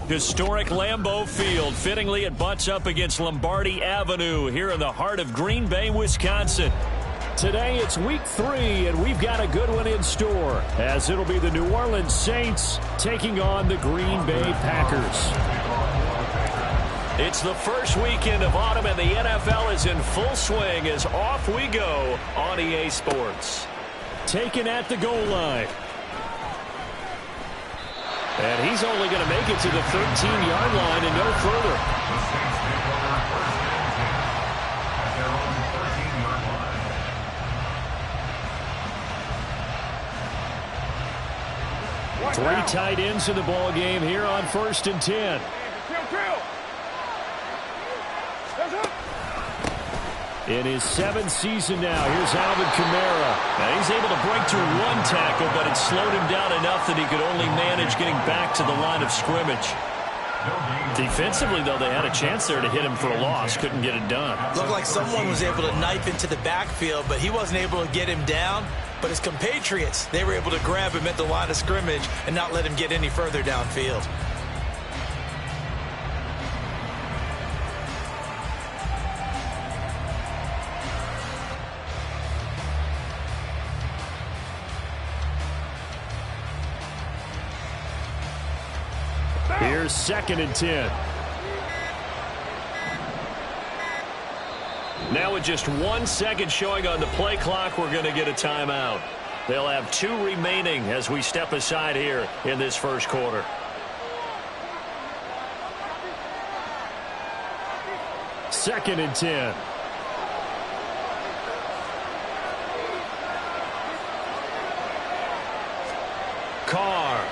Historic Lambeau Field. Fittingly, it butts up against Lombardi Avenue here in the heart of Green Bay, Wisconsin. Today, it's week 3, and we've got a good one in store, as it'll be the New Orleans Saints taking on the Green Bay Packers. It's the first weekend of autumn, and the NFL is in full swing as off we go on EA Sports. Taken at the goal line. And he's only going to make it to the 13-yard line and no further. Three tight ends in the ball game here on 1st and 10. In his 7th season now, here's Alvin Kamara. Now he's able to break through one tackle, but it slowed him down enough that he could only manage getting back to the line of scrimmage. Defensively, though, they had a chance there to hit him for a loss. Couldn't get it done. Looked like someone was able to knife into the backfield, but he wasn't able to get him down. But his compatriots, they were able to grab him at the line of scrimmage and not let him get any further downfield. Here's 2nd and 10. Now with just 1 second showing on the play clock, we're going to get a timeout. They'll have 2 remaining as we step aside here in this first quarter. Second and 10. Carr.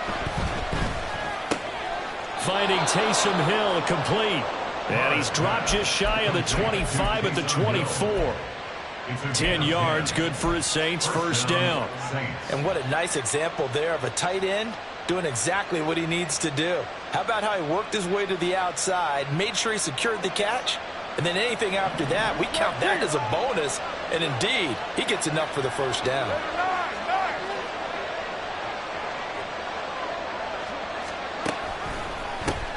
Finding Taysom Hill complete. And he's dropped just shy of the 25 at the 24. 10 yards, good for his Saints, first down. And what a nice example there of a tight end doing exactly what he needs to do. How about how he worked his way to the outside, made sure he secured the catch, and then anything after that, we count that as a bonus. And indeed, he gets enough for the first down.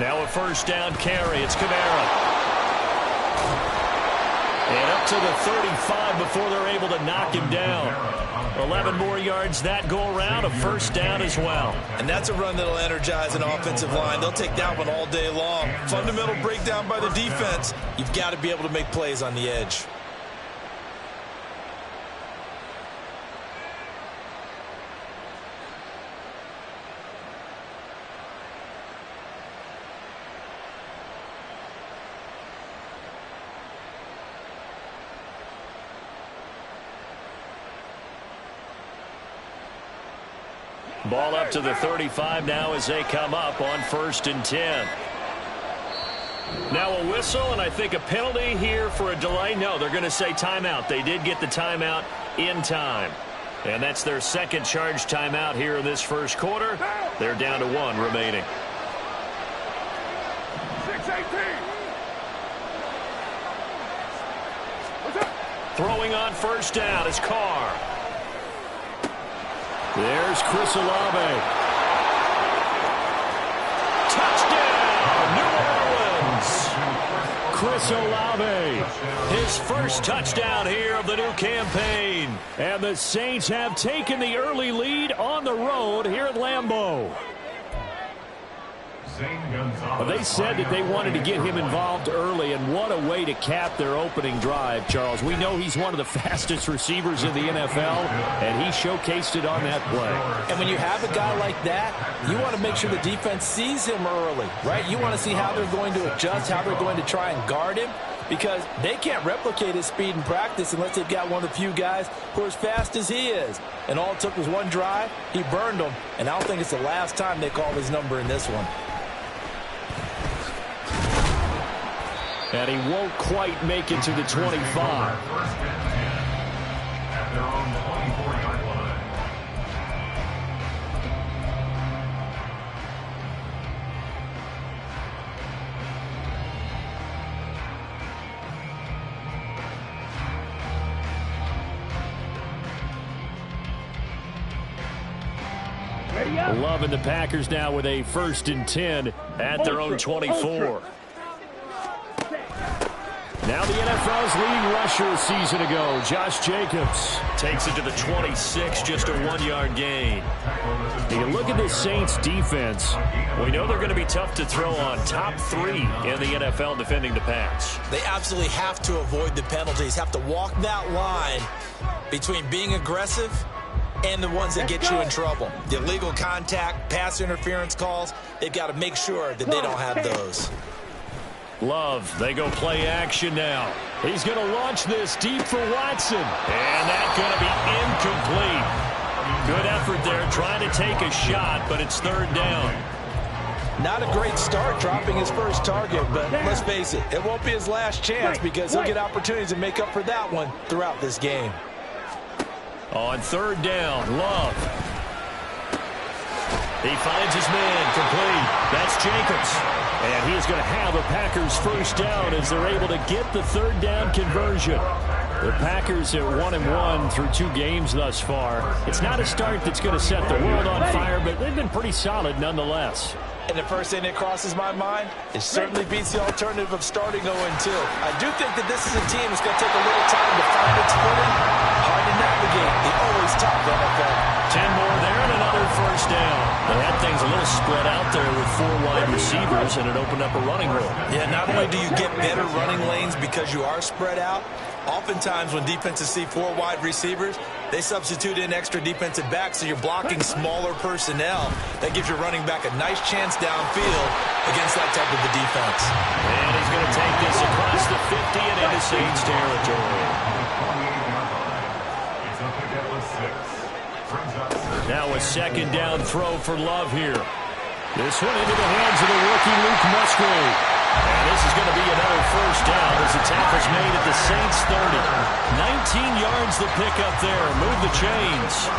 Now a first down carry. It's Kamara. And up to the 35 before they're able to knock him down. 11 more yards that go around, a first down as well. And that's a run that'll energize an offensive line. They'll take that one all day long. Fundamental breakdown by the defense. You've got to be able to make plays on the edge. Ball up to the 35 now as they come up on 1st and 10. Now a whistle, and I think a penalty here for a delay. No, they're going to say timeout. They did get the timeout in time. And that's their second charge timeout here in this first quarter. They're down to 1 remaining. 6-18. Throwing on first down is Carr. There's Chris Olave. Touchdown, New Orleans. Chris Olave, his first touchdown here of the new campaign. And the Saints have taken the early lead on the road here at Lambeau. Well, they said that they wanted to get him involved early, and what a way to cap their opening drive, Charles. We know he's one of the fastest receivers in the NFL, and he showcased it on that play. And when you have a guy like that, you want to make sure the defense sees him early, right? You want to see how they're going to adjust, how they're going to try and guard him, because they can't replicate his speed in practice unless they've got one of the few guys who are as fast as he is. And all it took was one drive. He burned them, and I don't think it's the last time they call his number in this one. And he won't quite make it to the 25. Ready up! Love and the Packers now with a 1st and 10 at their own 24. Now the NFL's leading rusher a season ago, Josh Jacobs, takes it to the 26, just a 1-yard gain. You look at this Saints defense, we know they're going to be tough to throw on. Top 3 in the NFL defending the pass. They absolutely have to avoid the penalties, have to walk that line between being aggressive and the ones that get you in trouble. The illegal contact, pass interference calls, they've got to make sure that they don't have those. Love, they go play action now. He's going to launch this deep for Watson. And that's going to be incomplete. Good effort there trying to take a shot, but it's 3rd down. Not a great start dropping his first target, but let's face it, it won't be his last chance because he'll get opportunities to make up for that one throughout this game. On 3rd down, Love. He finds his man, complete. That's Jacobs. And he is going to have a Packers 1st down as they're able to get the 3rd down conversion. The Packers at 1-1 through 2 games thus far. It's not a start that's going to set the world on fire, but they've been pretty solid nonetheless. And the first thing that crosses my mind, it certainly beats the alternative of starting 0-2. I do think that this is a team that's going to take a little time to find its footing. Hard to navigate the always top NFL. 10 more there and another 1st down. They had things a little spread out there with 4 wide receivers, and it opened up a running room. Yeah, not only do you get better running lanes because you are spread out, oftentimes when defenses see 4 wide receivers, they substitute in extra defensive backs, so you're blocking smaller personnel. That gives your running back a nice chance downfield against that type of a defense. And he's going to take this across the 50 and into Saints territory. Now a 2nd down throw for Love here. This one into the hands of the rookie Luke Musgrave. And this is going to be another 1st down as the tackle's made at the Saints 30. 19 yards the pickup there. Move the chains.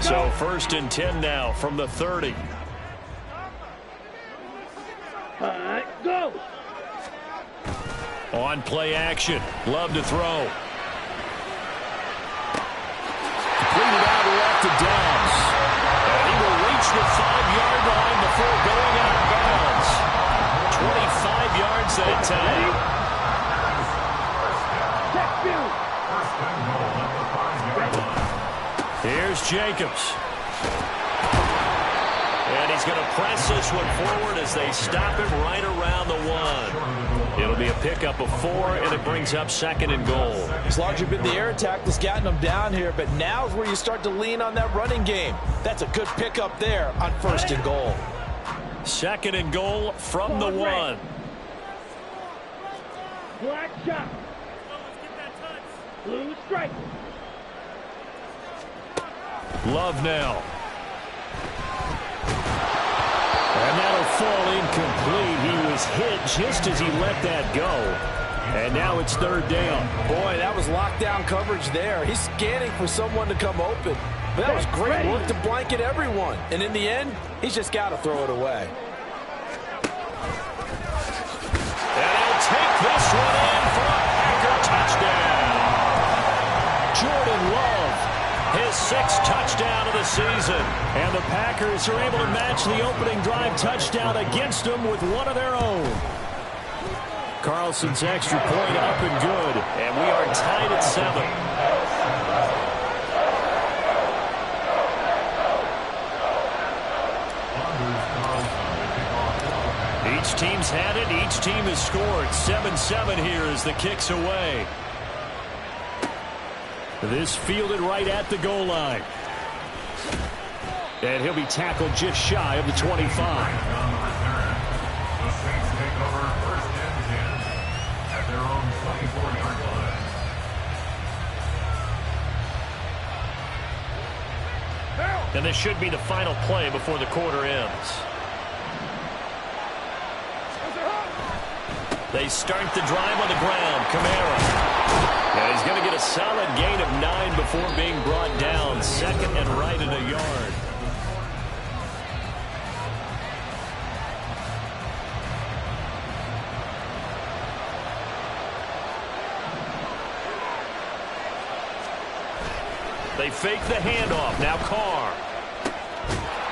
So 1st and 10 now from the 30. Go! On play action. Love to throw. Completed out left to Downs. And he will reach the 5-yard line before going out of bounds. 25 yards that time. Here's Jacobs. And he's going to press this one forward as they stop him right around the 1. It'll be a pickup of 4, and it brings up 2nd and goal. It's largely been the air attack that's gotten them down here, but now is where you start to lean on that running game. That's a good pickup there on 1st and goal. 2nd and goal from the 1. Black shot. Blue strike. Love now. And that'll fall incomplete. He was hit just as he let that go. And now it's 3rd down. Boy, that was lockdown coverage there. He's scanning for someone to come open. But that was great work to blanket everyone. And in the end, he's just got to throw it away. And he'll take this one in for a Packer touchdown. Jordan Love, his 6th touchdown of the season. And the Packers are able to match the opening drive touchdown against them with one of their own. Carlson's extra point up and good. And we are tied at 7. Each team's had it. Each team has scored. 7-7 here as the kick's away. This fielded right at the goal line. And he'll be tackled just shy of the 25. The Saints take over 1st and 10 at their own 24-yard line. And this should be the final play before the quarter ends. They start the drive on the ground. Kamara. And he's going to get a solid gain of 9 before being brought down. 2nd and right at a yard. They fake the handoff. Now Carr.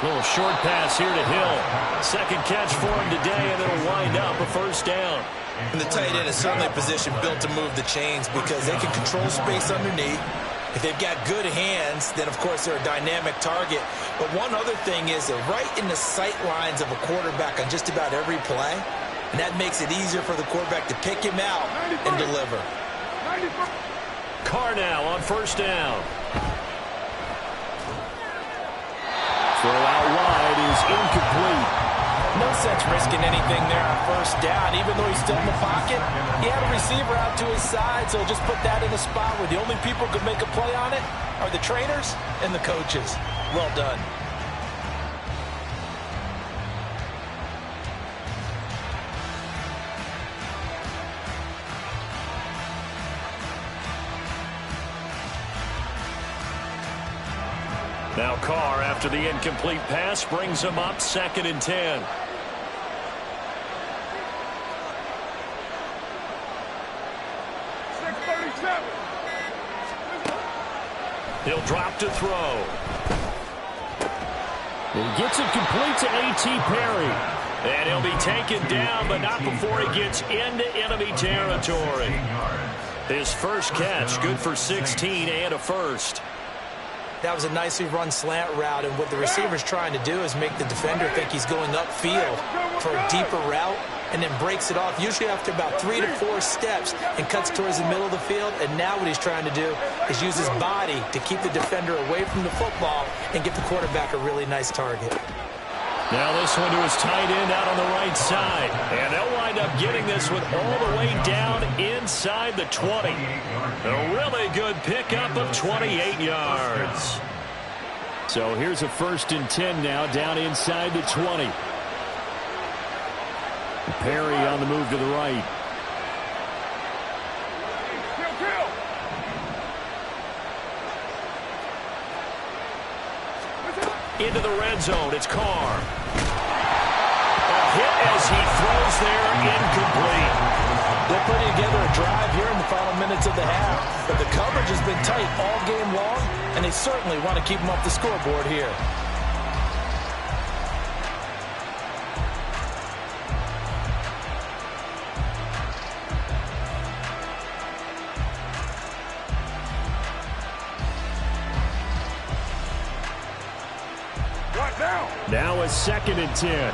Little short pass here to Hill. Second catch for him today, and it'll wind up a first down. And the tight end is certainly a position built to move the chains because they can control space underneath. If they've got good hands, then, of course, they're a dynamic target. But one other thing is they're right in the sight lines of a quarterback on just about every play, and that makes it easier for the quarterback to pick him out and deliver. Carr now on first down. Throw out wide is incomplete. No sense risking anything there on first down. Even though he's still in the pocket, he had a receiver out to his side, so just put that in a spot where the only people who could make a play on it are the trainers and the coaches. Well done. Now Carr, after the incomplete pass, brings him up 2nd and 10. He'll drop to throw. He gets it complete to A.T. Perry. And he'll be taken down, but not before he gets into enemy territory. His first catch, good for 16 and a first. That was a nicely run slant route, and what the receiver's trying to do is make the defender think he's going upfield for a deeper route and then breaks it off, usually after about 3 to 4 steps, and cuts towards the middle of the field. And now what he's trying to do is use his body to keep the defender away from the football and get the quarterback a really nice target. Now this one to his tight end out on the right side. And they'll wind up getting this one all the way down inside the 20. A really good pickup of 28 yards. So here's a 1st and 10 now down inside the 20. Perry on the move to the right. Into the red zone, it's Carr. A hit as he throws there, incomplete. They're putting together a drive here in the final minutes of the half, but the coverage has been tight all game long, and they certainly want to keep them off the scoreboard here. Now a 2nd and 10.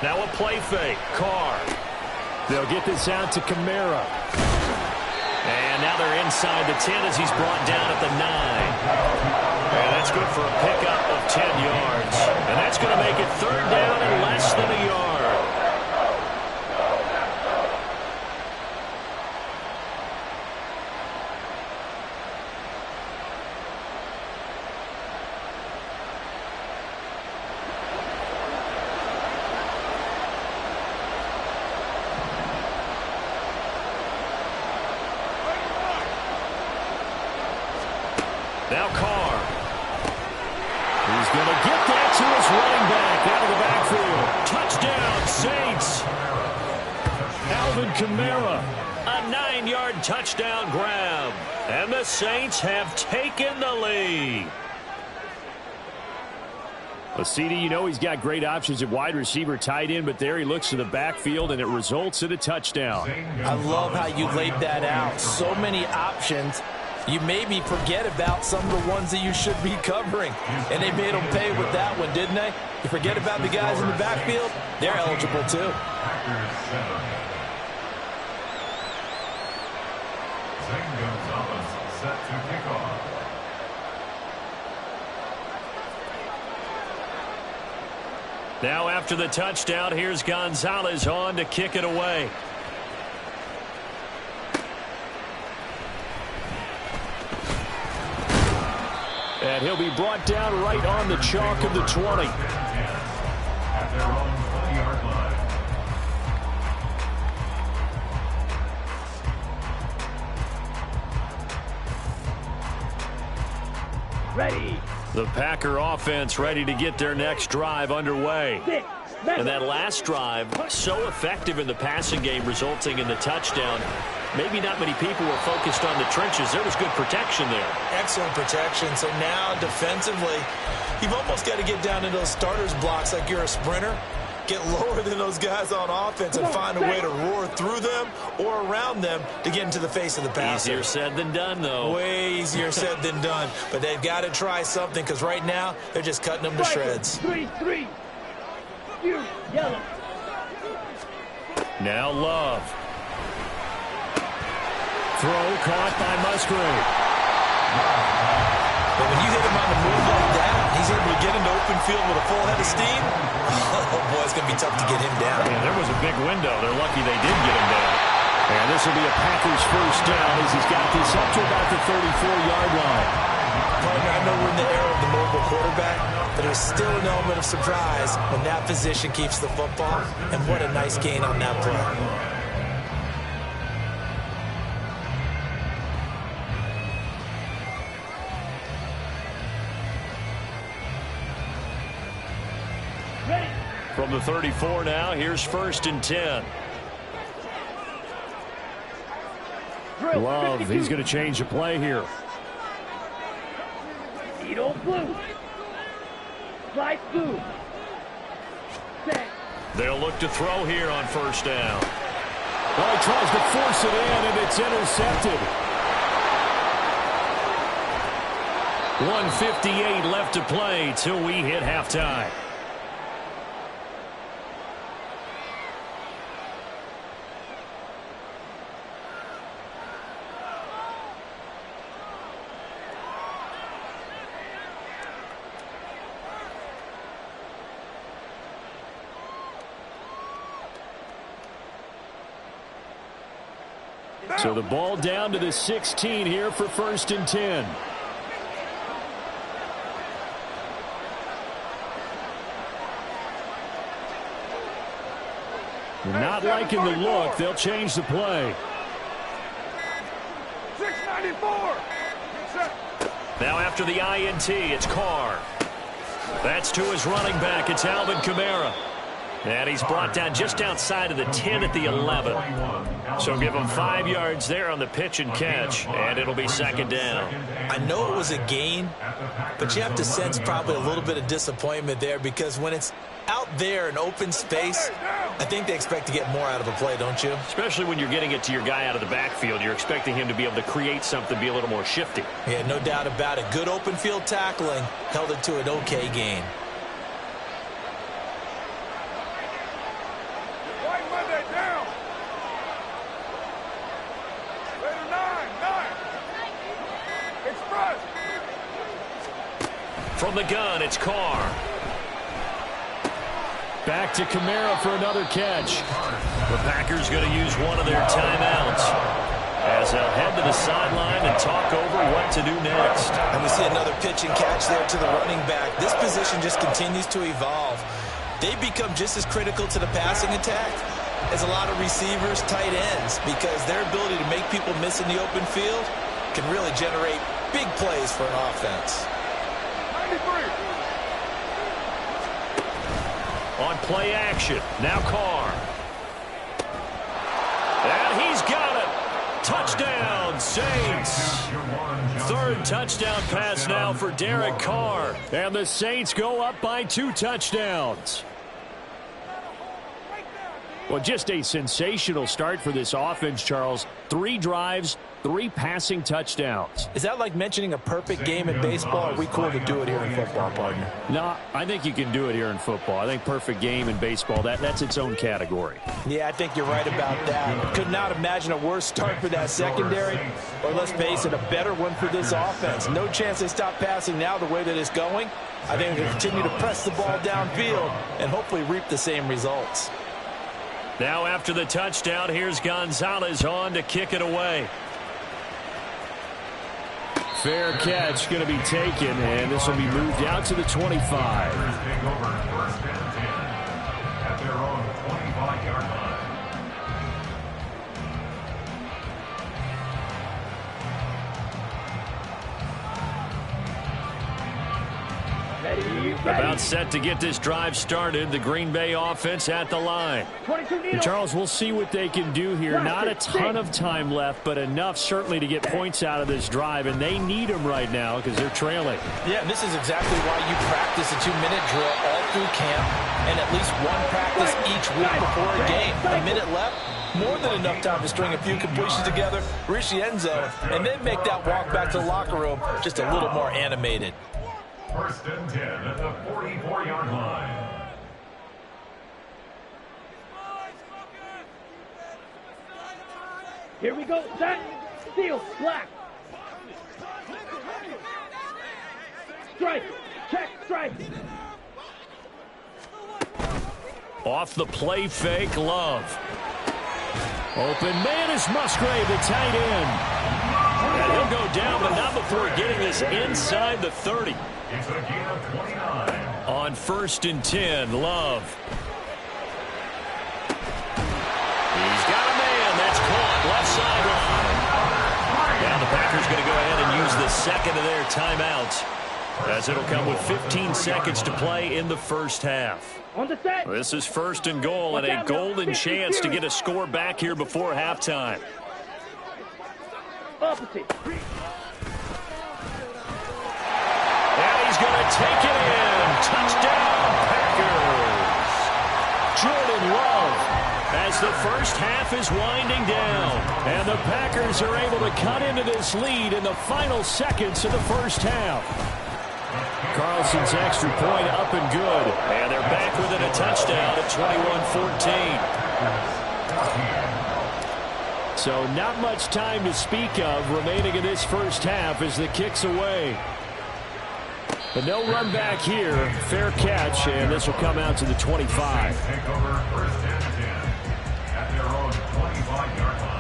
Now a play fake. Carr. They'll get this out to Kamara. And now they're inside the 10 as he's brought down at the 9. And that's good for a pickup of 10 yards. And that's going to make it 3rd down and less than a yard. Now Carr. He's going to get that to his running back out of the backfield. Touchdown, Saints. Alvin Kamara, a 9-yard touchdown grab. And the Saints have taken the lead. Well, CD, you know he's got great options at wide receiver, tight end, but there he looks to the backfield, and it results in a touchdown. I love how you laid that out. So many options. You maybe forget about some of the ones that you should be covering. And they made them pay with that one, didn't they? You forget about the guys in the backfield, they're eligible too. Set to kick off. Now after the touchdown, here's Gonzalez on to kick it away. And he'll be brought down right on the chalk of the 20. At their own 20-yard line. Ready. The Packer offense ready to get their next drive underway. And that last drive, so effective in the passing game, resulting in the touchdown. Maybe not many people were focused on the trenches. There was good protection there. Excellent protection. So now defensively, you've almost got to get down into those starters blocks like you're a sprinter. Get lower than those guys on offense and find a way to roar through them or around them to get into the face of the passer. Easier said than done, though. Way easier said than done. But they've got to try something because right now they're just cutting them to shreds. 3-3. You, yellow. Now Love. Throw caught by Musgrave. But when you hit him on the move like that, he's able to get into open field with a full head of steam. Oh, boy, it's going to be tough to get him down. Yeah, there was a big window. They're lucky they did get him down. And this will be a Packers first down as he's got this up to about the 34-yard line. Partner, I know we're in the era of the mobile quarterback, but there's still an element of surprise when that position keeps the football. And what a nice gain on that play. From the 34 now, here's 1st and 10. Love, he's going to change the play here. Edo blue. Slide blue. Set. They'll look to throw here on 1st down. Well, he tries to force it in, and it's intercepted. 1:58 left to play till we hit halftime. So the ball down to the 16 here for 1st and 10. Not liking the look. They'll change the play. 694. Now after the INT, it's Carr. That's to his running back. It's Alvin Kamara. And he's brought down just outside of the 10 at the 11. So give him 5 yards there on the pitch and catch, and it'll be 2nd down. I know it was a gain, but you have to sense probably a little bit of disappointment there because when it's out there in open space, I think they expect to get more out of a play, don't you? Especially when you're getting it to your guy out of the backfield. You're expecting him to be able to create something, be a little more shifty. Yeah, no doubt about it. Good open field tackling held it to an okay gain. From the gun, it's Carr. Back to Kamara for another catch. The Packers going to use one of their timeouts as they'll head to the sideline and talk over what to do next. And we see another pitch and catch there to the running back. This position just continues to evolve. They become just as critical to the passing attack as a lot of receivers, tight ends, because their ability to make people miss in the open field can really generate big plays for an offense. On play action, now Carr. And he's got it. Touchdown, Saints. 3rd touchdown pass now for Derek Carr. And the Saints go up by 2 touchdowns. Well, just a sensational start for this offense, Charles. 3 drives, 3 passing touchdowns. Is that like mentioning a perfect game in baseball? Or are we cool to do it here in football, partner? No, I think you can do it here in football. I think perfect game in baseball, that's its own category. Yeah, I think you're right about that. Could not imagine a worse start for that secondary, or let's face it, a better one for this offense. No chance they stop passing now the way that it's going. I think they'll continue to press the ball downfield and hopefully reap the same results. Now after the touchdown, here's Gonzalez on to kick it away. Fair catch going to be taken, and this will be moved out to the 25. Take over 1st and 10 at their own 25-yard line. About set to get this drive started. The Green Bay offense at the line. And Charles, we'll see what they can do here. Not a ton of time left, but enough certainly to get points out of this drive, and they need them right now because they're trailing. Yeah, and this is exactly why you practice a 2-minute drill all through camp and at least one practice each week before a game. A minute left, more than enough time to string a few completions together, reach the end zone, and then make that walk back to the locker room just a little more animated. First and 10 at the 44-yard line. Here we go. Set. Steal. Black. Strike. Check. Strike. Off the play fake, Love. Open man is Musgrave, the tight end. And he'll go down, but not before getting this inside the 30. It's a gain of 29. On first and 10, Love. He's got a man. That's caught. Left sideline. Now the Packers going to go ahead and use the second of their timeouts, as it'll come with 15 seconds to play in the first half. On the set. This is first and goal, and a golden chance to get a score back here before halftime. Opposite. And he's going to take it in. Touchdown, Packers. Jordan Love, as the first half is winding down. And the Packers are able to cut into this lead in the final seconds of the first half. Carlson's extra point up and good. And they're back within a touchdown at 21-14. So not much time to speak of remaining in this first half as the kick's away. But no run back here. Fair catch, and this will come out to the 25. Take over first and 10 at their own 25-yard line.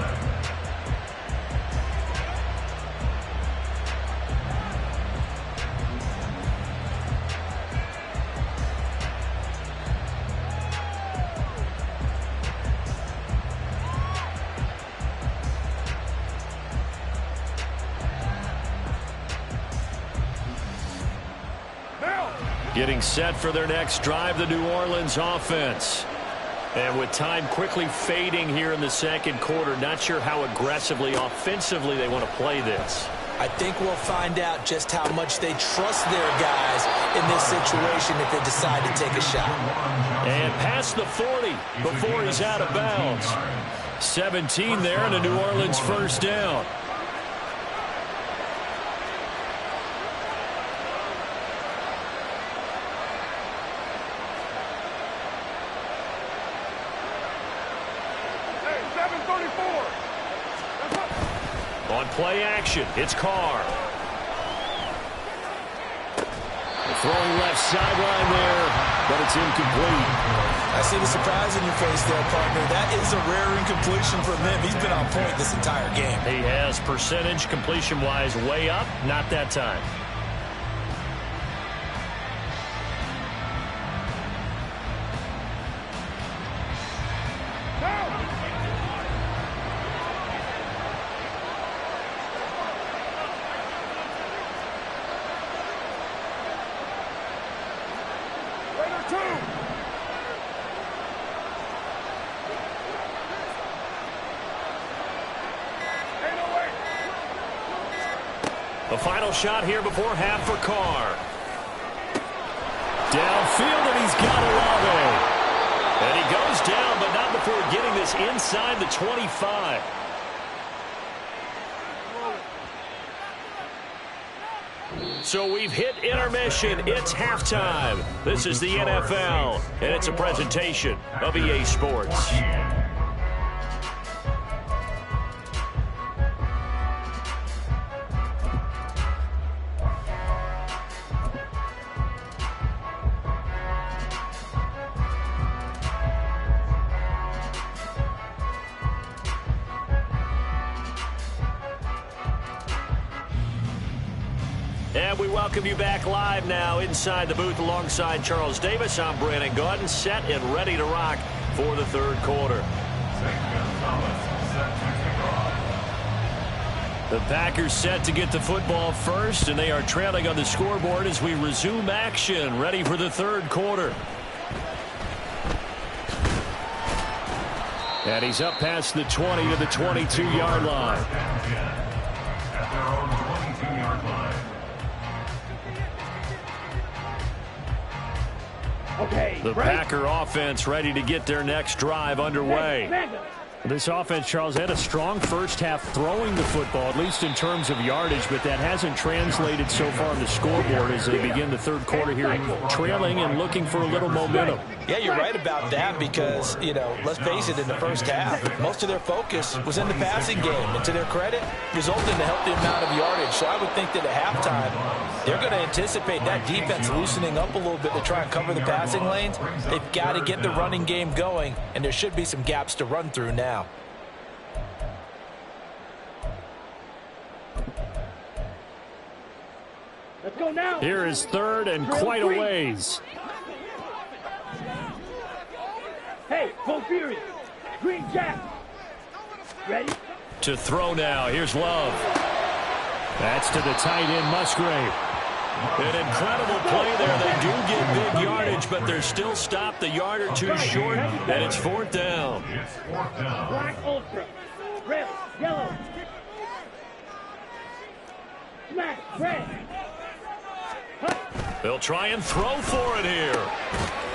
Getting set for their next drive, the New Orleans offense. And with time quickly fading here in the second quarter, not sure how aggressively, offensively they want to play this. I think we'll find out just how much they trust their guys in this situation if they decide to take a shot. And past the 40 before he's out of bounds. 17 there and a New Orleans first down. On play action, it's Carr. Throwing left sideline there, but it's incomplete. I see the surprise in your face there, partner. That is a rare incompletion from him. He's been on point this entire game. He has percentage completion-wise way up, not that time. The final shot here before half for Carr. Downfield, and he's got Olave. And he goes down, but not before getting this inside the 25. So we've hit intermission. It's halftime. This is the NFL, and it's a presentation of EA Sports. And we welcome you back live now inside the booth alongside Charles Davis. I'm Brandon Gaudin, set and ready to rock for the third quarter. The Packers set to get the football first, and they are trailing on the scoreboard as we resume action, ready for the third quarter. And he's up past the 20 to the 22-yard line. At their own 22-yard line. Okay, The Packer offense ready to get their next drive underway. This offense, Charles, had a strong first half throwing the football, at least in terms of yardage, but that hasn't translated so far on the scoreboard as they begin the third quarter here, trailing and looking for a little momentum. Yeah, you're right about that because, let's face it, in the first half, most of their focus was in the passing game. And to their credit, resulted in a healthy amount of yardage. So I would think that at halftime, they're going to anticipate that defense loosening up a little bit to try and cover the passing lanes. They've got to get the running game going, and there should be some gaps to run through now. Let's go now. Here is third and quite a ways. Hey, go Fury. Green Jack. Ready? To throw now. Here's Love. That's to the tight end, Musgrave. An incredible play there. They do get big yardage, but they're still stopped a yard or two short, and it's fourth down. It's fourth down. Black Ultra. Red. Yellow. Smash. Red. They'll try and throw for it here.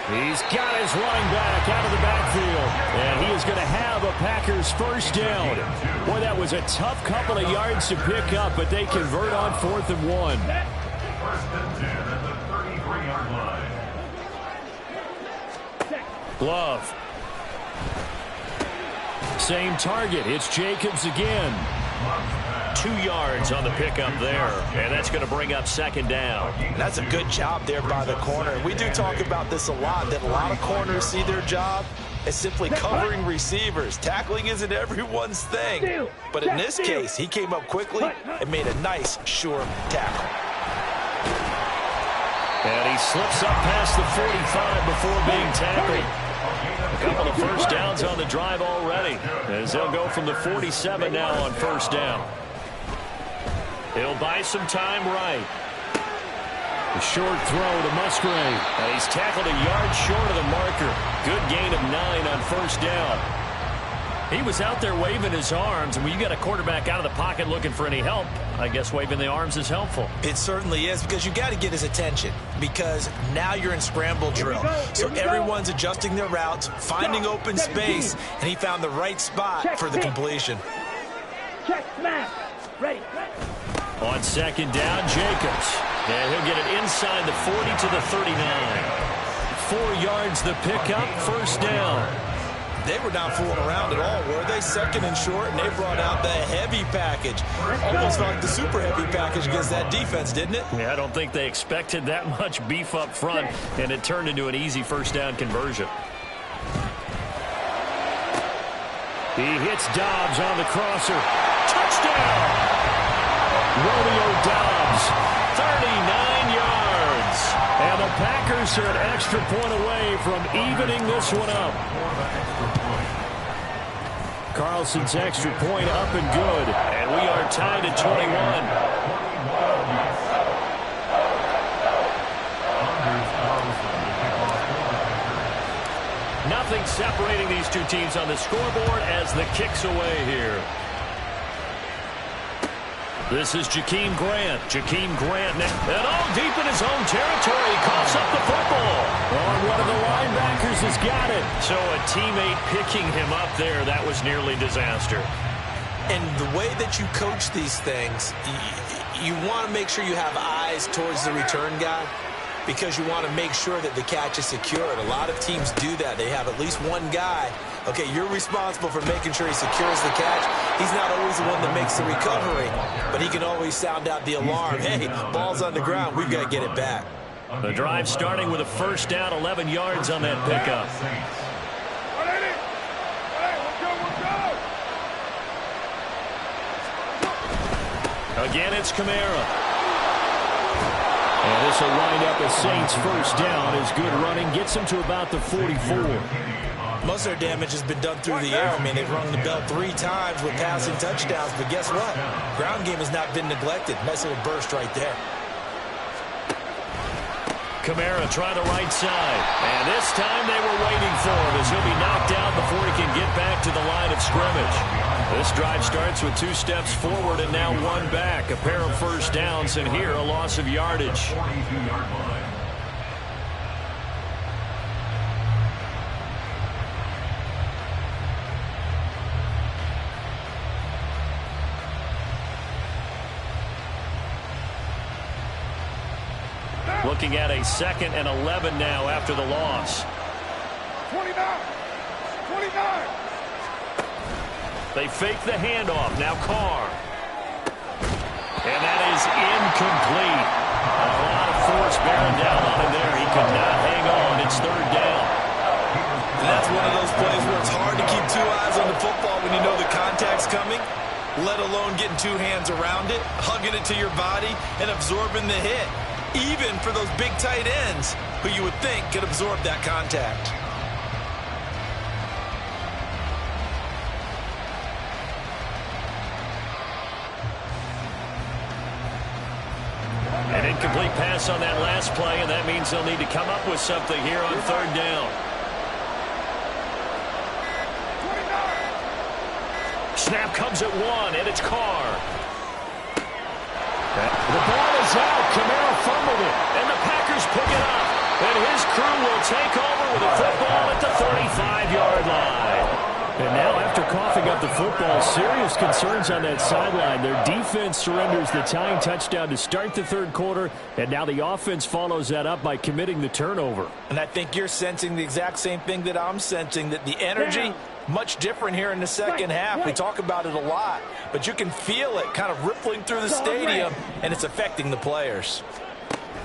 He's got his running back out of the backfield, and he is going to have a Packers first down. Boy, that was a tough couple of yards to pick up, but they convert on 4th and 1. First and 10 at the 33-yard line. Glove. Same target. It's Jacobs again. 2 yards on the pickup there, and that's going to bring up second down. That's a good job there by the corner. We do talk about this a lot, that a lot of corners see their job as simply covering receivers. Tackling isn't everyone's thing. But in this case, he came up quickly and made a nice, sure tackle. And he slips up past the 45 before being tackled. A couple of first downs on the drive already, as they'll go from the 47 now on first down. He'll buy some time right. A short throw to Musgrave. And he's tackled a yard short of the marker. Good gain of 9 on first down. He was out there waving his arms, and when you got a quarterback out of the pocket looking for any help, I guess waving the arms is helpful. It certainly is, because you got to get his attention, because now you're in scramble drill. So everyone's adjusting their routes, finding open space, and he found the right spot for the completion. Check, smash. Ready. On second down, Jacobs. And he'll get it inside the 40 to the 39. 4 yards the pickup, first down. They were not fooling around at all, were they? Second and short, and they brought out the heavy package. Almost like the super heavy package against that defense, didn't it? Yeah, I don't think they expected that much beef up front, and it turned into an easy first down conversion. He hits Dobbs on the crosser. Touchdown! Romeo Dobbs, 39 yards. And the Packers are an extra point away from evening this one up. Carlson's extra point up and good. And we are tied at 21. Nothing separating these two teams on the scoreboard as the kick's away here. This is Jakeem Grant. Jakeem Grant now. And all deep in his own territory. Coughs up the football. Oh, one of the linebackers has got it. So a teammate picking him up there. That was nearly disaster. And the way that you coach these things, you want to make sure you have eyes towards the return guy, because you want to make sure that the catch is secured. A lot of teams do that. They have at least one guy. Okay, you're responsible for making sure he secures the catch. He's not always the one that makes the recovery, but he can always sound out the alarm. Hey, ball's on the ground. We've got to get it back. The drive starting with a first down, 11 yards on that pickup. Again, it's Kamara. And this will wind up a Saints first down as good running gets him to about the 44. Most of their damage has been done through the air. I mean, they've rung the bell 3 times with passing touchdowns, but guess what? Ground game has not been neglected. Nice little burst right there. Kamara trying the right side. And this time they were waiting for him as he'll be knocked down before he can get back to the line of scrimmage. This drive starts with 2 steps forward and now 1 back. A pair of first downs, and here a loss of yardage. Looking at a 2nd and 11 now after the loss. 29. They fake the handoff. Now Carr. And that is incomplete. A lot of force bearing down on him there. He could not hang on. It's 3rd down. And that's one of those plays where it's hard to keep 2 eyes on the football when you know the contact's coming, let alone getting 2 hands around it, hugging it to your body, and absorbing the hit. Even for those big tight ends who you would think could absorb that contact. An incomplete pass on that last play, and that means they'll need to come up with something here on 3rd down. Snap comes at 1, and it's Carr. The ball is out. Kamara fumbled it, and the Packers pick it up. And his crew will take over with a football at the 35-yard line. And now, after coughing up the football, serious concerns on that sideline. Their defense surrenders the tying touchdown to start the 3rd quarter, and now the offense follows that up by committing the turnover. And I think you're sensing the exact same thing that I'm sensing, that the energy much different here in the second half. We talk about it a lot, but you can feel it kind of rippling through the stadium, and it's affecting the players.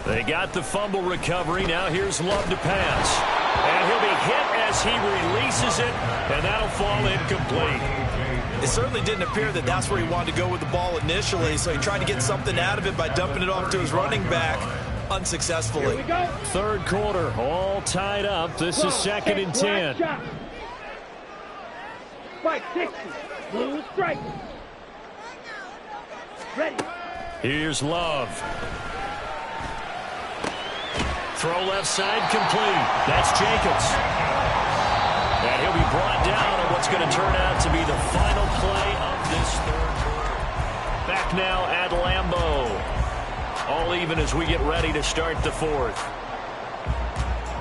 They got the fumble recovery. Now here's Love to pass. And he'll be hit as he releases it, and that'll fall incomplete. It certainly didn't appear that that's where he wanted to go with the ball initially, so he tried to get something out of it by dumping it off to his running back unsuccessfully. 3rd quarter, all tied up. This is 2nd and 10. Spike 60. Blue strike. Ready. Here's Love. Throw left side complete. That's Jacobs. And he'll be brought down on what's going to turn out to be the final play of this 3rd quarter. Back now at Lambeau. All even as we get ready to start the 4th.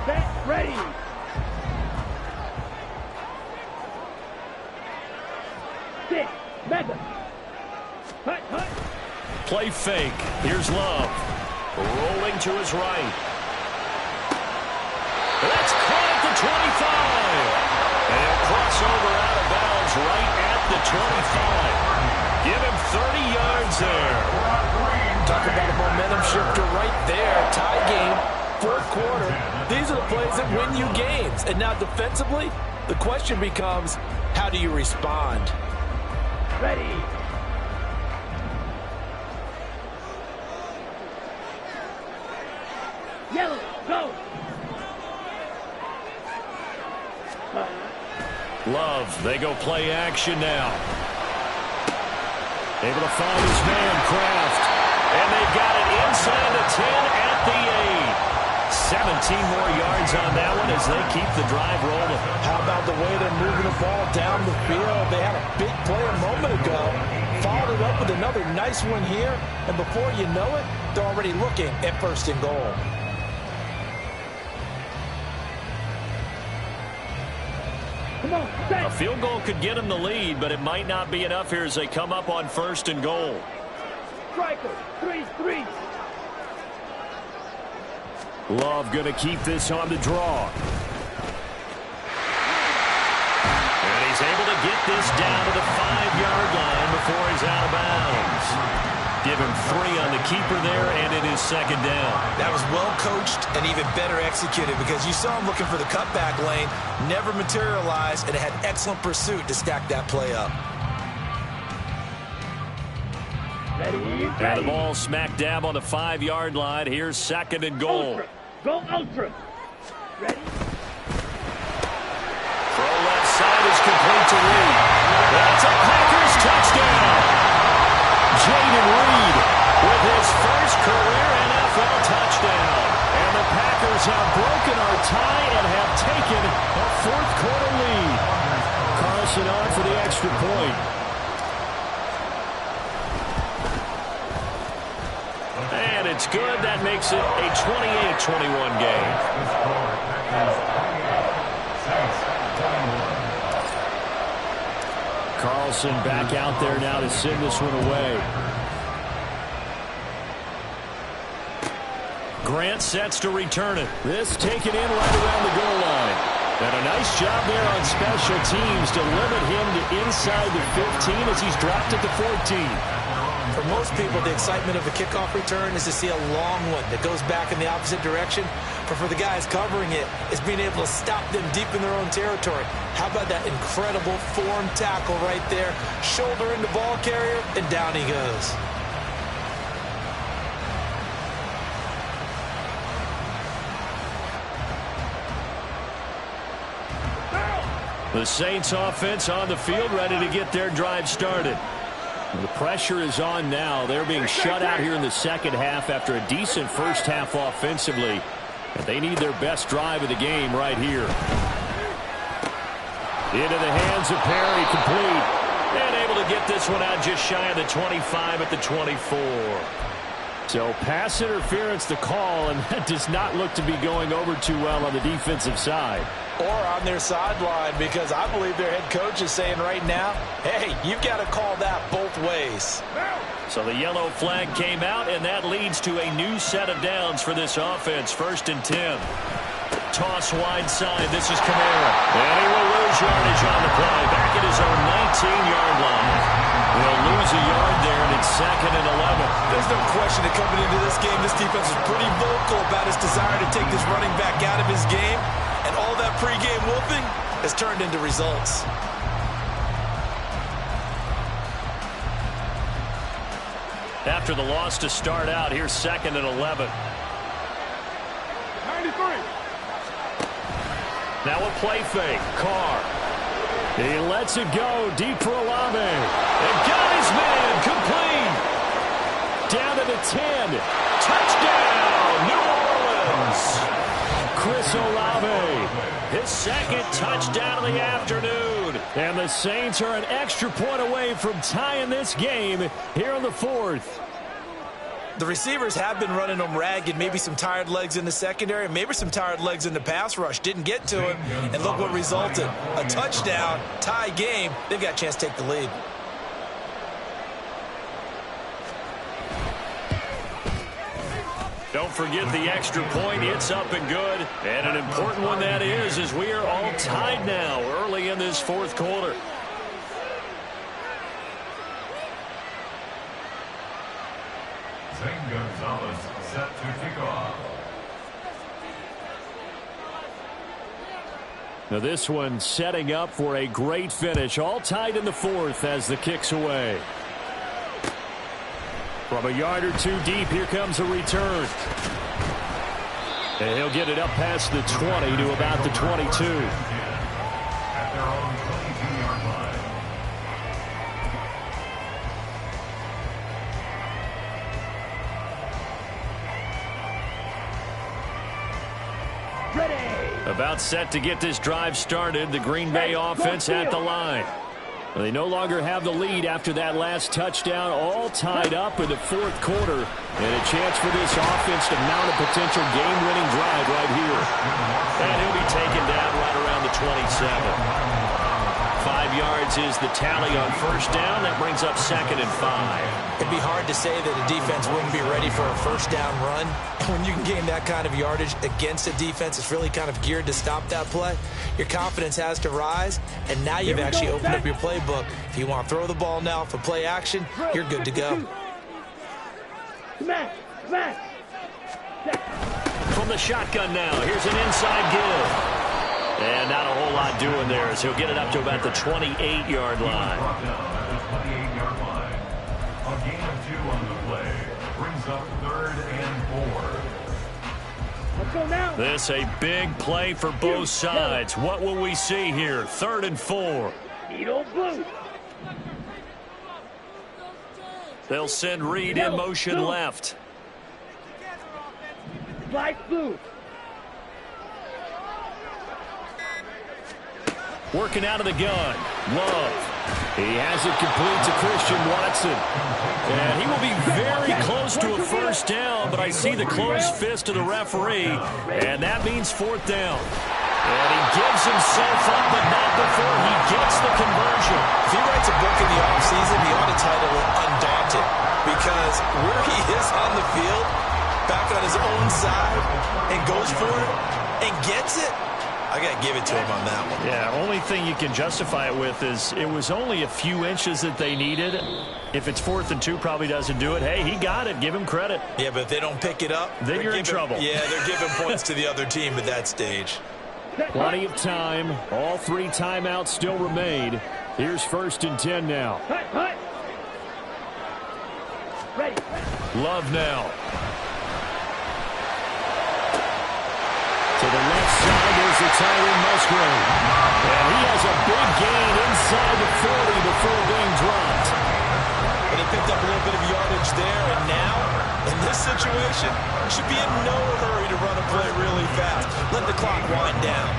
Set. Ready. Six. Mega. Hut, hut. Play fake. Here's Love. Rolling to his right. That's caught at the 25. And he'll cross over out of bounds right at the 25. Give him 30 yards there. Talk about a momentum shifter right there. Tie game, 4th quarter. These are the plays that win you games. And now defensively, the question becomes, how do you respond? Ready. Yellow, go. Love, they go play action now. Able to find his man, Kraft. And they've got it inside the 10 at the 8. 17 more yards on that one as they keep the drive rolling. How about the way they're moving the ball down the field? They had a big play a moment ago. Followed it up with another nice one here. And before you know it, they're already looking at 1st and goal. Come on, set. A field goal could get them the lead, but it might not be enough here as they come up on 1st and goal. Striker. 3-3. Love going to keep this on the draw. And he's able to get this down to the 5-yard line before he's out of bounds. Give him 3 on the keeper there, and it is 2nd down. That was well coached and even better executed because you saw him looking for the cutback lane, never materialized, and had excellent pursuit to stack that play up. Ready. And the ball smack dab on the 5-yard line. Here's 2nd and goal. Ultra. Go ultra. Ready. Throw Saints have broken our tie and have taken a fourth-quarter lead. Carlson on for the extra point. And it's good. That makes it a 28-21 game. Carlson back out there now to send this one away. Grant sets to return it. This taken in right around the goal line. And a nice job there on special teams to limit him to inside the 15 as he's dropped it to 14. For most people, the excitement of a kickoff return is to see a long one that goes back in the opposite direction. But for the guys covering it, it's being able to stop them deep in their own territory. How about that incredible form tackle right there? Shoulder into ball carrier, and down he goes. The Saints offense on the field, ready to get their drive started. The pressure is on now. They're being shut out here in the second half after a decent first half offensively. And they need their best drive of the game right here. Into the hands of Perry, complete. And able to get this one out just shy of the 25 at the 24. So pass interference the call, and that does not look to be going over too well on the defensive side. Or on their sideline, because I believe their head coach is saying right now, hey, you've got to call that both ways. So the yellow flag came out, and that leads to a new set of downs for this offense. 1st and 10. Toss wide side. This is Kamara. And he will lose yardage on the play. Back at his own 19-yard line. He'll lose a yard there, and it's 2nd and 11. There's no question that coming into this game, this defense is pretty vocal about his desire to take this running back out of his game. And all that pregame whooping has turned into results. After the loss to start out, here's 2nd and 11. 93. Now a play fake. Carr. He lets it go deep for Olave. And got his man complete. Down to the 10. Touchdown, New Orleans. Chris Olave, his 2nd touchdown of the afternoon. And the Saints are an extra point away from tying this game here in the 4th. The receivers have been running them ragged. Maybe some tired legs in the secondary, maybe some tired legs in the pass rush. Didn't get to him, and look what resulted. A touchdown, tie game. They've got a chance to take the lead. Don't forget the extra point. It's up and good. And an important one that is, as we are all tied now early in this 4th quarter. Zane Gonzalez set to kick off. Now this one setting up for a great finish. All tied in the 4th as the kick's away. From a yard or two deep, here comes a return. And he'll get it up past the 20 to about the 22. At their own 22-yard line. Ready. About set to get this drive started. The Green Bay offense at the line. They no longer have the lead after that last touchdown, all tied up in the 4th quarter. And a chance for this offense to mount a potential game-winning drive right here. And he'll be taken down right around the 27. 5 yards is the tally on 1st down. That brings up 2nd and 5. It'd be hard to say that a defense wouldn't be ready for a 1st down run. When you can gain that kind of yardage against a defense, it's really kind of geared to stop that play. Your confidence has to rise, and now you've actually opened up your playbook. If you want to throw the ball now for play action, you're good to go. Smash, smash. From the shotgun now, here's an inside give. And not a whole lot doing there as he'll get it up to about the 28-yard line. Brought down at the 28-yard line. A gain of 2 on the play brings up 3rd and 4. Let's go now. This a big play for both sides. What will we see here? 3rd and 4. Needle blue. They'll send Reed in motion left. Light blue. Working out of the gun. Love. He has it complete to Christian Watson. And he will be very close to a first down, but I see the closed fist of the referee, and that means fourth down. And he gives himself up, but not before he gets the conversion. If he writes a book in the offseason, he ought to title it Undaunted, because where he is on the field, back on his own side, and goes for it, and gets it, I got to give it to him on that one. Yeah, only thing you can justify it with is it was only a few inches that they needed. If it's 4th and 2, probably doesn't do it. Hey, he got it. Give him credit. Yeah, but if they don't pick it up, then you're in trouble. Yeah, they're giving points to the other team at that stage. Plenty of time. All 3 timeouts still remain. Here's 1st and 10 now. Ready. Love now. To the left side is the tight end Musgrave. And he has a big gain inside the 40 before being dropped. And he picked up a little bit of yardage there, and now, in this situation, should be in no hurry to run a play really fast. Let the clock wind down.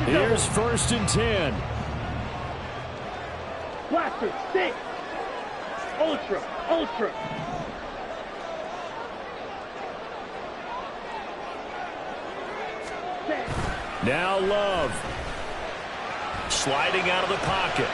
Here's 1st and 10. Blaster, stick. Ultra. Now Love. Sliding out of the pocket.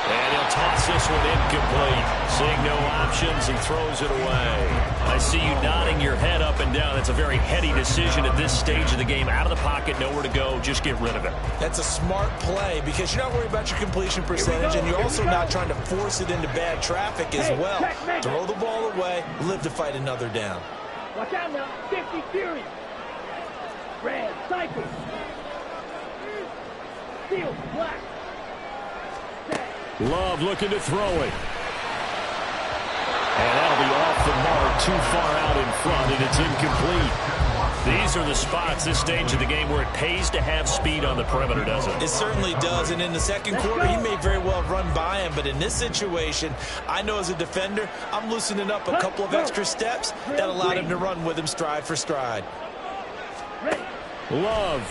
And he'll toss this one incomplete. Seeing no options, he throws it away. I see you nodding your head up and down. That's a very heady decision at this stage of the game. Out of the pocket, nowhere to go. Just get rid of it. That's a smart play because you're not worried about your completion percentage, and you're also not trying to force it into bad traffic as well. Throw the ball away, live to fight another down. Watch out now. 50 Fury. Red, cycle. Steel, black. Love looking to throw it. And that'll be off the mark, too far out in front, and it's incomplete. These are the spots, this stage of the game, where it pays to have speed on the perimeter, doesn't it? It certainly does, and in the second quarter, he may very well run by him, but in this situation, I know as a defender, I'm loosening up a couple of extra steps that allowed him to run with him stride for stride. Love.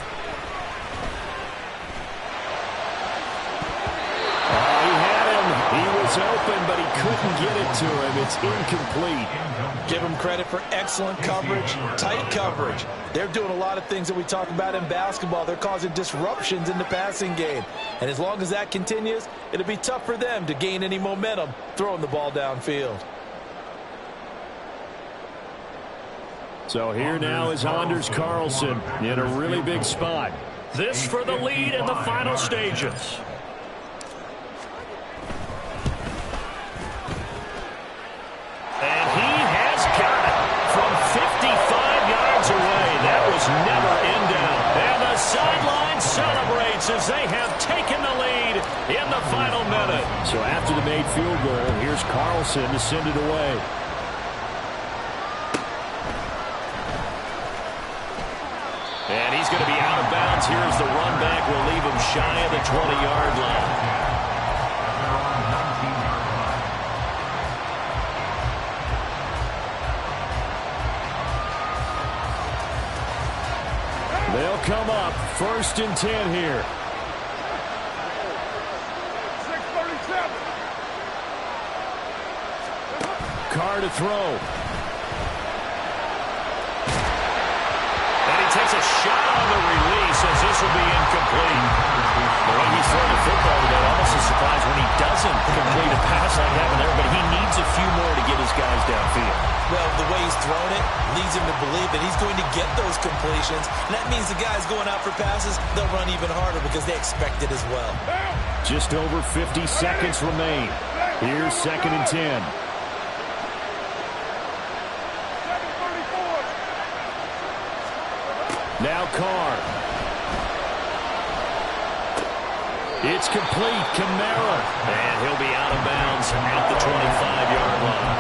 He was open, but he couldn't get it to him. It's incomplete. Give him credit for excellent coverage, tight coverage. They're doing a lot of things that we talk about in basketball. They're causing disruptions in the passing game. And as long as that continues, it'll be tough for them to gain any momentum throwing the ball downfield. So here now is Anders Carlson in a really big spot. This for the lead in the final stages. And he has got it from 55 yards away. That was never in doubt. And the sideline celebrates as they have taken the lead in the final minute. So after the made field goal, here's Carlson to send it away. And he's going to be out of bounds here as the run back will leave him shy of the 20-yard line. They'll come up 1st and 10 here. 6:37. Carr to throw. And he takes a shot on the release as this will be incomplete. The way he's throwing the football today, almost a surprise when he doesn't complete a pass like that one there, but he needs a few more to get his guys downfield. Well, the way he's thrown it leads him to believe that he's going to get those completions. And that means the guys going out for passes, they'll run even harder because they expect it as well. Just over 50 seconds remain. Here's 2nd and 10. Now Carr. It's complete. Kamara. And he'll be out of bounds at the 25-yard line.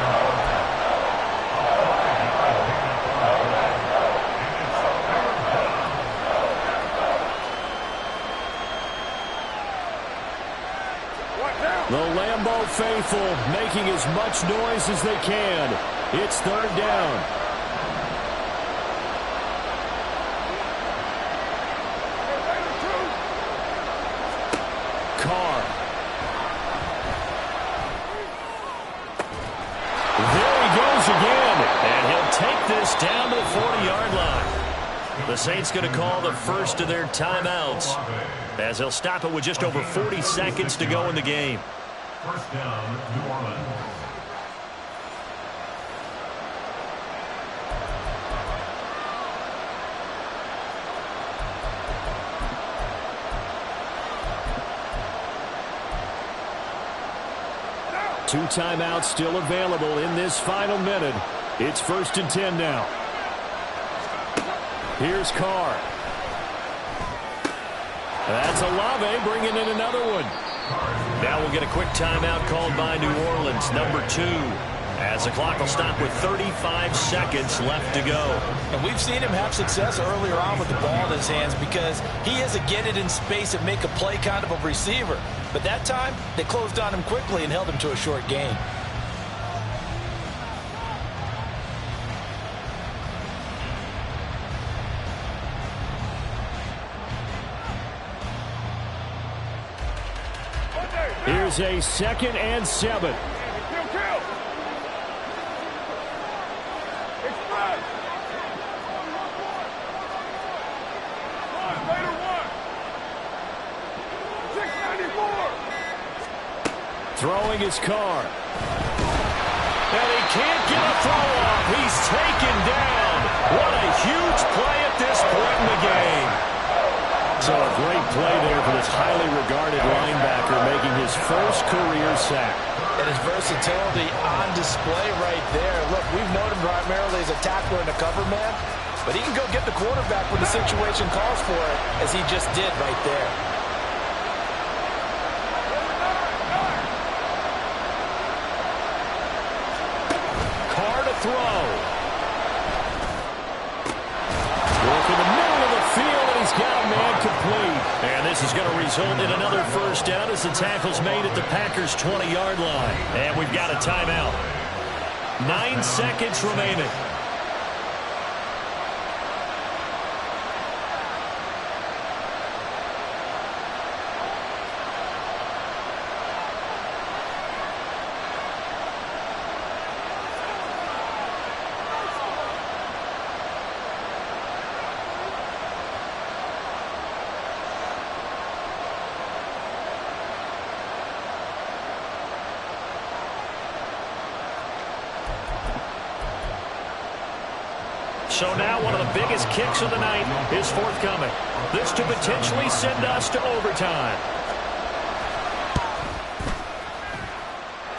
The Lambeau faithful making as much noise as they can. It's 3rd down. down to the 40-yard line. The Saints going to call the first of their timeouts as they'll stop it with just over 40 seconds to go in the game. First down, New Orleans. Two timeouts still available in this final minute. It's 1st and 10 now. Here's Carr. That's Olave bringing in another one. Now we'll get a quick timeout called by New Orleans, number 2. As the clock will stop with 35 seconds left to go. And we've seen him have success earlier on with the ball in his hands because he is a get it in space and make a play kind of a receiver. But that time, they closed on him quickly and held him to a short gain. Here's a 2nd and 7. Throwing his Carr. And he can't get a throw off. He's taken down. What a huge play at this point in the game. So a great play there for this highly regarded linebacker making his first career sack. And his versatility on display right there. Look, we've known him primarily as a tackler and a cover man, but he can go get the quarterback when the situation calls for it, as he just did right there. Throw. Work in the middle of the field, and he's got a man complete. And this is going to result in another first down as the tackle's made at the Packers' 20-yard line. And we've got a timeout. 9 seconds remaining. So now one of the biggest kicks of the night is forthcoming. This to potentially send us to overtime.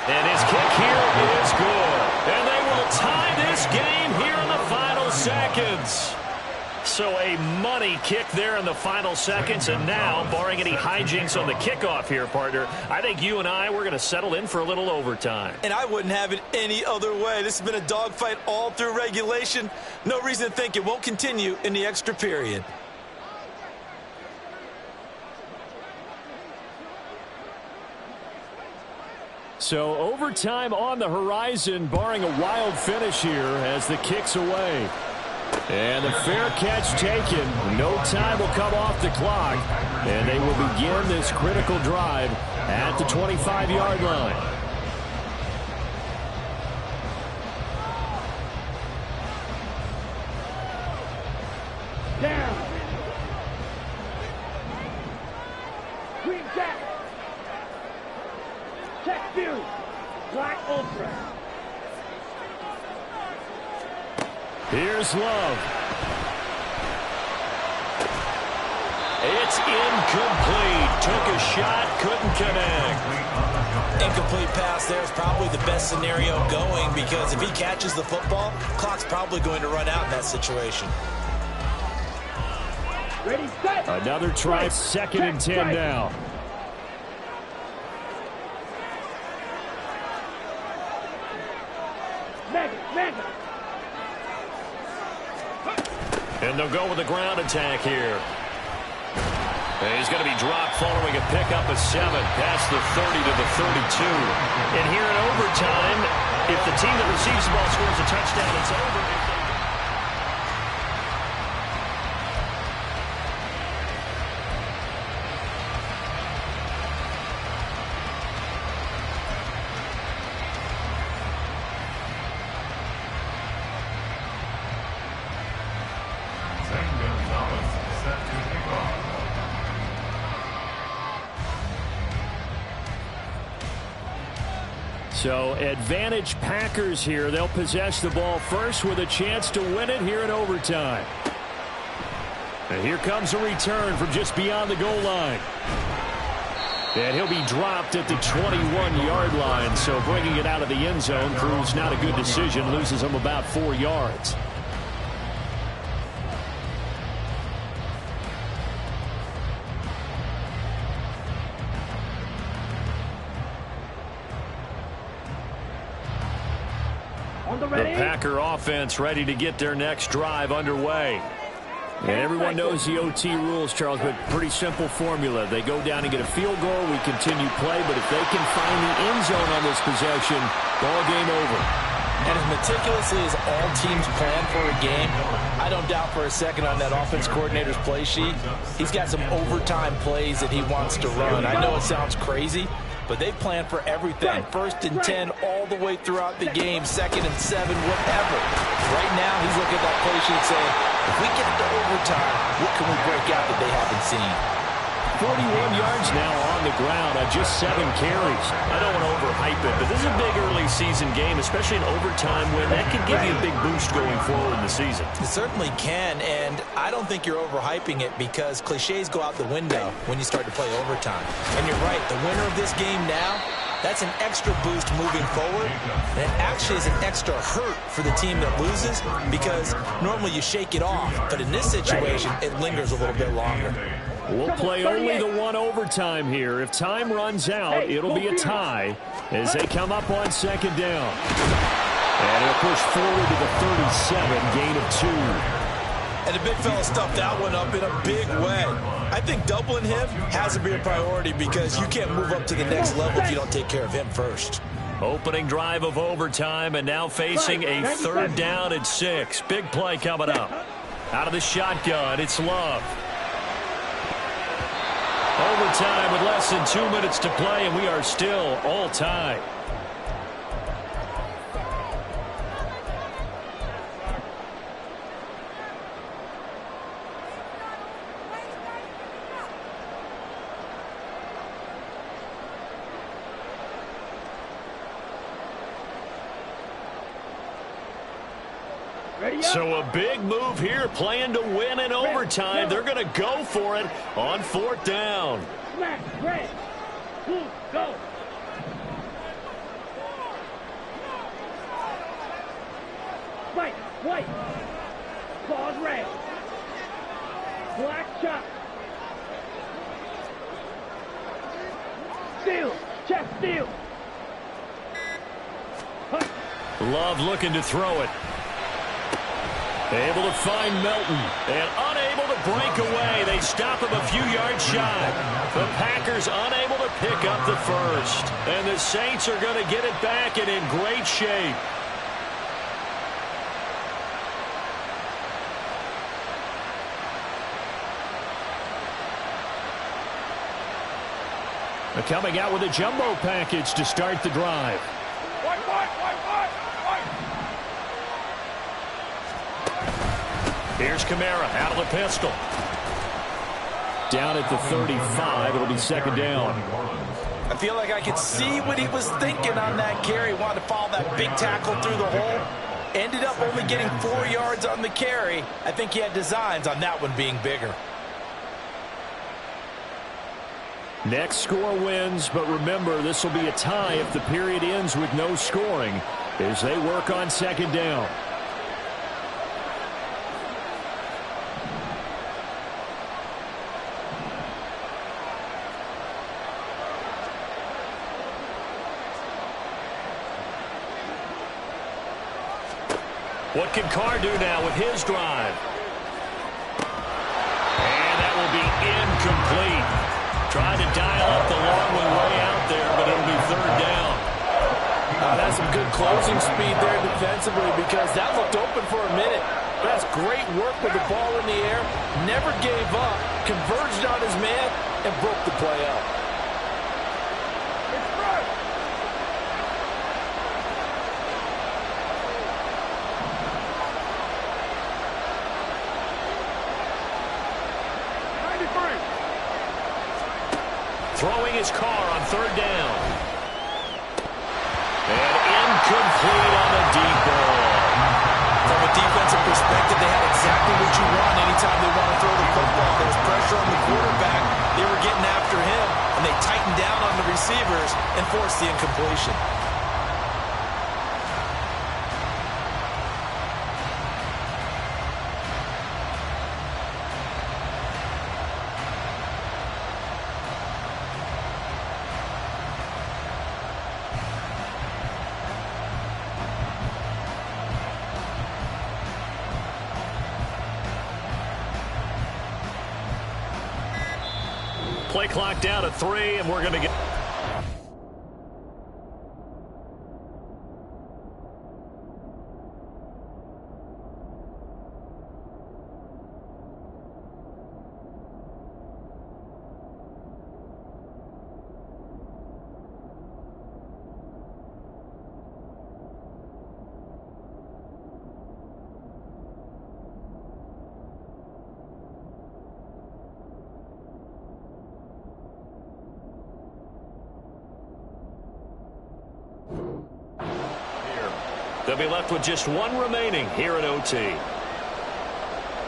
And his kick here is good. And they will tie this game here in the final seconds. So a money kick there in the final seconds. And now, barring any hijinks on the kickoff here, partner, I think you and I, we're going to settle in for a little overtime. And I wouldn't have it any other way. This has been a dogfight all through regulation. No reason to think it won't continue in the extra period. So overtime on the horizon, barring a wild finish here as the kick's away. And the fair catch taken. No time will come off the clock. And they will begin this critical drive at the 25-yard line. Down. Green jacket. Check Fury. Black Ultra. Here's Love. It's incomplete. Took a shot, couldn't connect. Incomplete pass there is probably the best scenario going because if he catches the football, clock's probably going to run out in that situation. Ready, set. Another try, 2nd and 10 now. Mega. And they'll go with the ground attack here. And he's going to be dropped following a pickup of 7 past the 30 to the 32. And here in overtime, if the team that receives the ball scores a touchdown, it's over. So advantage Packers here. They'll possess the ball first with a chance to win it here in overtime. And here comes a return from just beyond the goal line. And he'll be dropped at the 21-yard line. So bringing it out of the end zone proves not a good decision. Loses him about 4 yards. The Packer offense ready to get their next drive underway. And everyone knows the OT rules, Charles, but pretty simple formula. They go down and get a field goal, we continue play, but if they can find the end zone on this possession, ball game over. And as meticulously as all teams plan for a game, I don't doubt for a second on that offense coordinator's play sheet, he's got some overtime plays that he wants to run. I know it sounds crazy, but they plan for everything. 1st and 10 all the way throughout the game, 2nd and 7, whatever. Right now, he's looking at that play sheet saying, if we get to overtime, what can we break out that they haven't seen? 41 yards now on the ground on just 7 carries. I don't want to overhype it, but this is a big early season game, especially in overtime win. That could give you a big boost going forward in the season. It certainly can, and I don't think you're overhyping it because cliches go out the window when you start to play overtime. And you're right, the winner of this game now, that's an extra boost moving forward. And it actually is an extra hurt for the team that loses because normally you shake it off. But in this situation, it lingers a little bit longer. We'll play only the one overtime here. If time runs out, it'll be a tie as they come up on 2nd down. And it'll push forward to the 37, gain of 2. And the big fella stuffed that one up in a big way. I think doubling him has to be a priority because you can't move up to the next level if you don't take care of him first. Opening drive of overtime and now facing a 3rd down and 6. Big play coming up. Out of the shotgun, it's Love. Overtime with less than 2 minutes to play, and we are still all tied. So a big move here, playing to win in overtime. They're going to go for it on 4th down. Smack, red, blue, go. White, white, claws red, black chop. Steal, chest steal. Love looking to throw it. Able to find Melton and unable to break away. They stop him a few yards shy. The Packers unable to pick up the first. And the Saints are going to get it back and in great shape. They're coming out with a jumbo package to start the drive. Here's Kamara out of the pistol. Down at the 35. It'll be 2nd down. I feel like I could see what he was thinking on that carry. Wanted to follow that big tackle through the hole. Ended up only getting 4 yards on the carry. I think he had designs on that one being bigger. Next score wins, but remember, this will be a tie if the period ends with no scoring as they work on 2nd down. What can Carr do now with his drive? And that will be incomplete. Trying to dial up the long one way out there, but it'll be 3rd down. That's some good closing speed there defensively because that looked open for a minute. That's great work with the ball in the air. Never gave up, converged on his man, and broke the play up. Throwing his Carr on 3rd down. And they have exactly what you want anytime they want to throw the football. There's pressure on the quarterback. They were getting after him, and they tightened down on the receivers and forced the incompletion. Play clock down at 3, and we're going to get... They'll be left with just one remaining here in OT.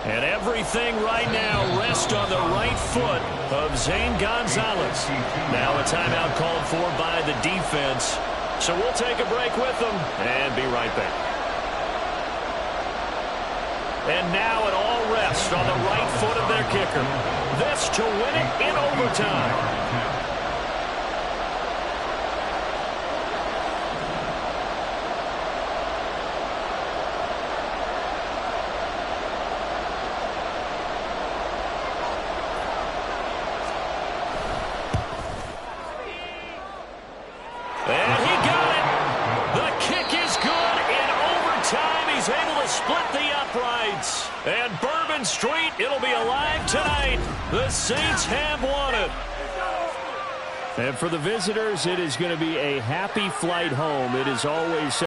And everything right now rests on the right foot of Zane Gonzalez. Now a timeout called for by the defense. So we'll take a break with them and be right back. And now it all rests on the right foot of their kicker. This to win it in overtime. And he got it. The kick is good in overtime. He's able to split the uprights. And Bourbon Street, it'll be alive tonight. The Saints have won it. And for the visitors, it is going to be a happy flight home. It is always